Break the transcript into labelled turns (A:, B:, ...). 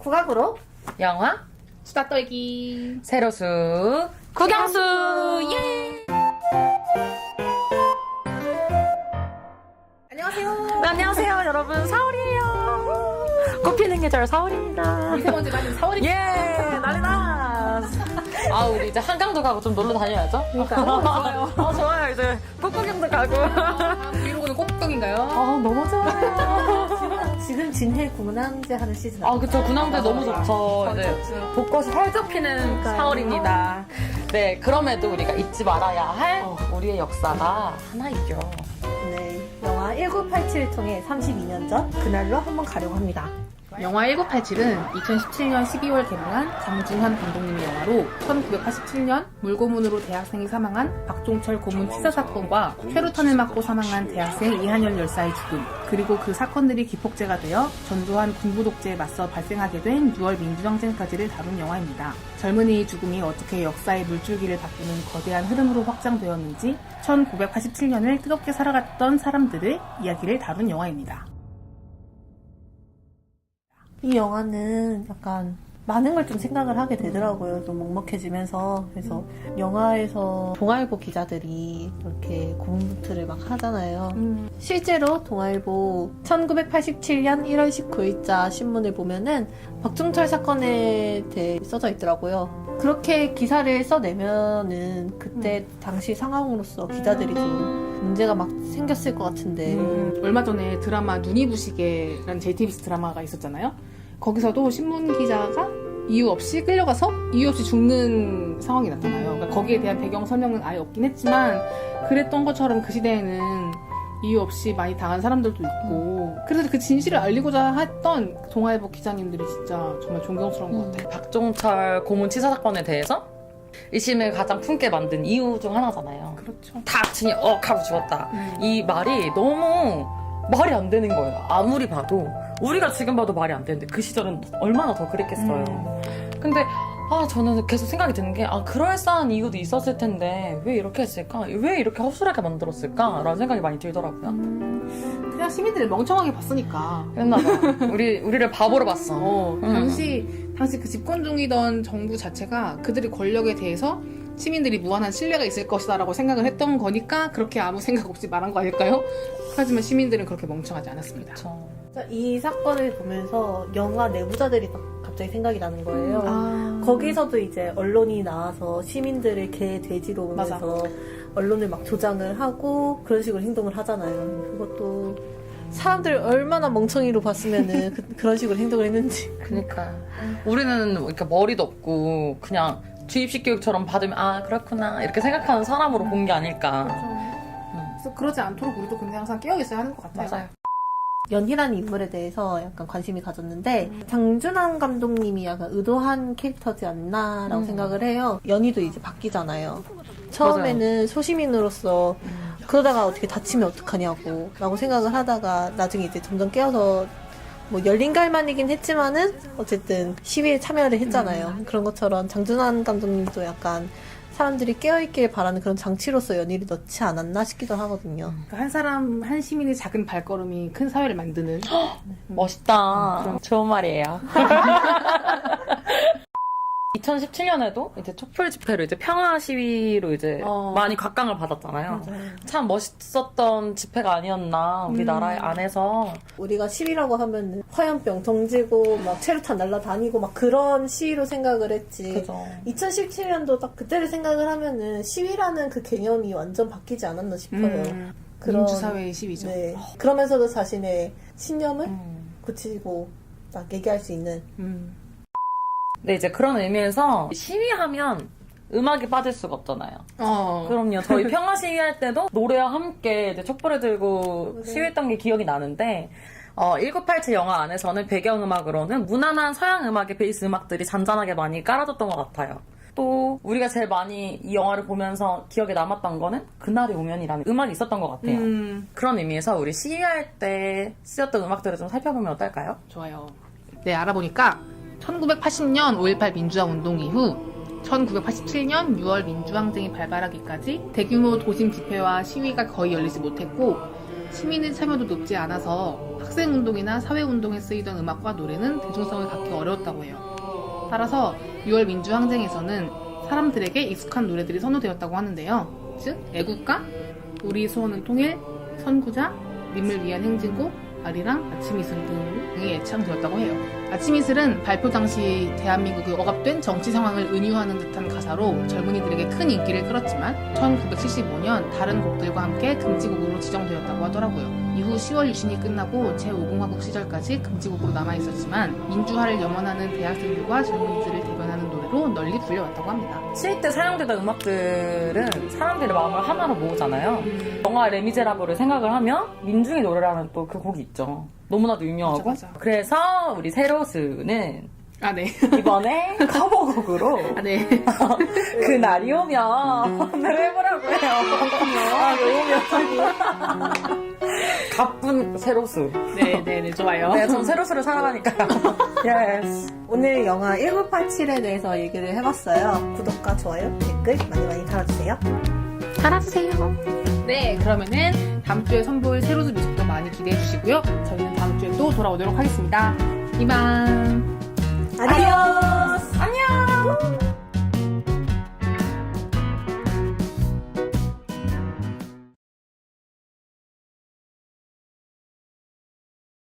A: 국악으로
B: 영화
C: 수다 떨기
B: 세로수 국영수 예!
A: 안녕하세요.
B: 네, 안녕하세요 여러분, 4월이에요. 꽃피는 계절 4월입니다.
C: 미세먼지 많은 4월이
B: 예, 난리나. 아, 우리 이제 한강도 가고 좀 놀러 다녀야죠.
A: 그러니까
C: 좋아요.
B: 좋아요. 이제 꽃구경도 가고.
C: 브이로그는 꽃구경인가요?
B: 너무 좋아요.
A: 지금 진해 군항제 하는 시즌.
B: 그쵸. 군항제 너무 좋죠.
C: 네.
B: 이제 벚꽃이 활짝 피는
A: 그러니까요.
B: 4월입니다. 네, 그럼에도 우리가 잊지 말아야 할 우리의 역사가 하나 있죠.
A: 네, 영화 1987을 통해 32년 전 그날로 한번 가려고 합니다.
C: 영화 1987은 2017년 12월 개봉한 장준환 감독님의 영화로 1987년 물고문으로 대학생이 사망한 박종철 고문 치사 사건과 최루탄을 맞고 사망한 대학생 이한열 열사의 죽음, 그리고 그 사건들이 기폭제가 되어 전두환 군부 독재에 맞서 발생하게 된 6월 민주항쟁까지를 다룬 영화입니다. 젊은이의 죽음이 어떻게 역사의 물줄기를 바꾸는 거대한 흐름으로 확장되었는지 1987년을 뜨겁게 살아갔던 사람들의 이야기를 다룬 영화입니다.
A: 이 영화는 약간 많은 걸 좀 생각을 하게 되더라고요. 좀 먹먹해지면서. 그래서 영화에서 동아일보 기자들이 이렇게 고문투를 막 하잖아요. 실제로 동아일보 1987년 1월 19일자 신문을 보면은 박종철 사건에 대해 써져 있더라고요. 그렇게 기사를 써내면은 그때 당시 상황으로서 기자들이 좀 문제가 막 생겼을 것 같은데.
C: 얼마 전에 드라마 눈이 부시게라는 JTBC 드라마가 있었잖아요. 거기서도 신문 기자가 이유 없이 끌려가서 이유 없이 죽는 상황이 나타나요. 그러니까 거기에 대한 배경 설명은 아예 없긴 했지만 그랬던 것처럼 그 시대에는 이유 없이 많이 당한 사람들도 있고, 그래서 그 진실을 알리고자 했던 동아일보 기자님들이 진짜 정말 존경스러운 것 같아요.
B: 박종철 고문 치사 사건에 대해서 1심을 가장 품게 만든 이유 중 하나잖아요.
C: 그렇죠.
B: 다 악친이 하고 죽었다. 이 말이 너무 말이 안 되는 거예요. 아무리 봐도, 우리가 지금 봐도 말이 안 되는데 그 시절은 얼마나 더 그랬겠어요. 근데 저는 계속 생각이 드는 게, 그럴싸한 이유도 있었을 텐데 왜 이렇게 했을까? 왜 이렇게 허술하게 만들었을까? 라는 생각이 많이 들더라고요.
C: 그냥 시민들을 멍청하게 봤으니까.
B: 그랬나봐. 우리를 바보로 봤어.
C: 당시 그 집권 중이던 정부 자체가 그들의 권력에 대해서 시민들이 무한한 신뢰가 있을 것이다라고 생각을 했던 거니까 그렇게 아무 생각 없이 말한 거 아닐까요? 하지만 시민들은 그렇게 멍청하지 않았습니다.
B: 그쵸.
A: 이 사건을 보면서 영화 내부자들이 갑자기 생각이 나는 거예요. 거기서도 이제 언론이 나와서 시민들을 개, 돼지로 보면서 언론을 막 조장을 하고 그런 식으로 행동을 하잖아요. 그것도 사람들 얼마나 멍청이로 봤으면은 그런 식으로 행동을 했는지.
B: 그러니까 우리는 이렇게 머리도 없고 그냥 주입식 교육처럼 받으면 그렇구나 이렇게 생각하는 사람으로 본 게 아닐까.
C: 그래서 그러지 않도록 우리도 근데 항상 깨어 있어야 하는 것 같아요.
B: 맞아요.
A: 연희라는 인물에 대해서 약간 관심이 가졌는데 장준환 감독님이 약간 의도한 캐릭터지 않나라고 생각을 해요. 연희도 이제 바뀌잖아요. 처음에는 소시민으로서 그러다가 어떻게 다치면 어떡하냐고 라고 생각을 하다가 나중에 이제 점점 깨어서 뭐 열린 갈만이긴 했지만은 어쨌든 시위에 참여를 했잖아요. 그런 것처럼 장준환 감독님도 약간 사람들이 깨어있길 바라는 그런 장치로서 연희를 넣지 않았나 싶기도 하거든요.
C: 그러니까 한 시민의 작은 발걸음이 큰 사회를 만드는.
B: 멋있다. 좋은 말이에요. 2017년에도 이제 촛불 집회로 이제 평화 시위로 이제 많이 각광을 받았잖아요.
A: 맞아요.
B: 참 멋있었던 집회가 아니었나, 우리나라 안에서.
A: 우리가 시위라고 하면 화염병 던지고 막 체류탄 날라다니고 막 그런 시위로 생각을 했지.
B: 그죠.
A: 2017년도 딱 그때를 생각을 하면은 시위라는 그 개념이 완전 바뀌지 않았나 싶어요. 그런-
C: 민주사회의 시위죠.
A: 네. 그러면서도 자신의 신념을 굳히고 딱 얘기할 수 있는.
B: 네, 이제 그런 의미에서 시위하면 음악이 빠질 수가 없잖아요. 그럼요. 저희 평화 시위할 때도 노래와 함께 이제 촛불을 들고 시위했던 게 기억이 나는데, 1987 영화 안에서는 배경음악으로는 무난한 서양 음악의 베이스 음악들이 잔잔하게 많이 깔아줬던 것 같아요. 또 우리가 제일 많이 이 영화를 보면서 기억에 남았던 거는 그날이 오면이라는 음악이 있었던 것 같아요. 그런 의미에서 우리 시위할 때 쓰였던 음악들을 좀 살펴보면 어떨까요?
C: 좋아요. 네, 알아보니까 1980년 5.18 민주화 운동 이후 1987년 6월 민주항쟁이 발발하기까지 대규모 도심 집회와 시위가 거의 열리지 못했고 시민의 참여도 높지 않아서 학생운동이나 사회운동에 쓰이던 음악과 노래는 대중성을 갖기 어려웠다고 해요. 따라서 6월 민주항쟁에서는 사람들에게 익숙한 노래들이 선호되었다고 하는데요. 즉, 애국가, 우리 수호는 통일, 선구자, 님을 위한 행진곡, 아리랑, 아침 이슬 등이 애창되었다고 해요. 아침 이슬은 발표 당시 대한민국이 억압된 정치 상황을 은유하는 듯한 가사로 젊은이들에게 큰 인기를 끌었지만 1975년 다른 곡들과 함께 금지곡으로 지정되었다고 하더라고요. 이후 10월 유신이 끝나고 제5공화국 시절까지 금지곡으로 남아있었지만 민주화를 염원하는 대학생들과 젊은이들을 대변하는 노래로 널리 불려왔다고 합니다.
B: 시위 때 사용되던 음악들은 사람들의 마음을 하나로 모으잖아요. 영화 레미제라블을 생각을 하면 민중의 노래라는 또 그 곡이 있죠. 너무나도 유명하고.
C: 맞아.
B: 그래서 우리 세로스는
C: 아, 네.
B: 이번에 커버곡으로
C: 아, 네.
B: 그날이 오면 노래 해보라고 해요. 오면 가쁜 세로스.
C: 네, 좋아요.
B: 네, 전 세로스를 사랑하니까요. 예스.
A: 오늘 영화 1987에 대해서 얘기를 해봤어요. 구독과 좋아요, 댓글 많이 달아주세요.
C: 네, 그러면은 다음 주에 선보일 세로즈 뮤직도 많이 기대해 주시고요. 저희는 다음 주에 또 돌아오도록 하겠습니다. 이만.
A: 아디오스!
B: 안녕!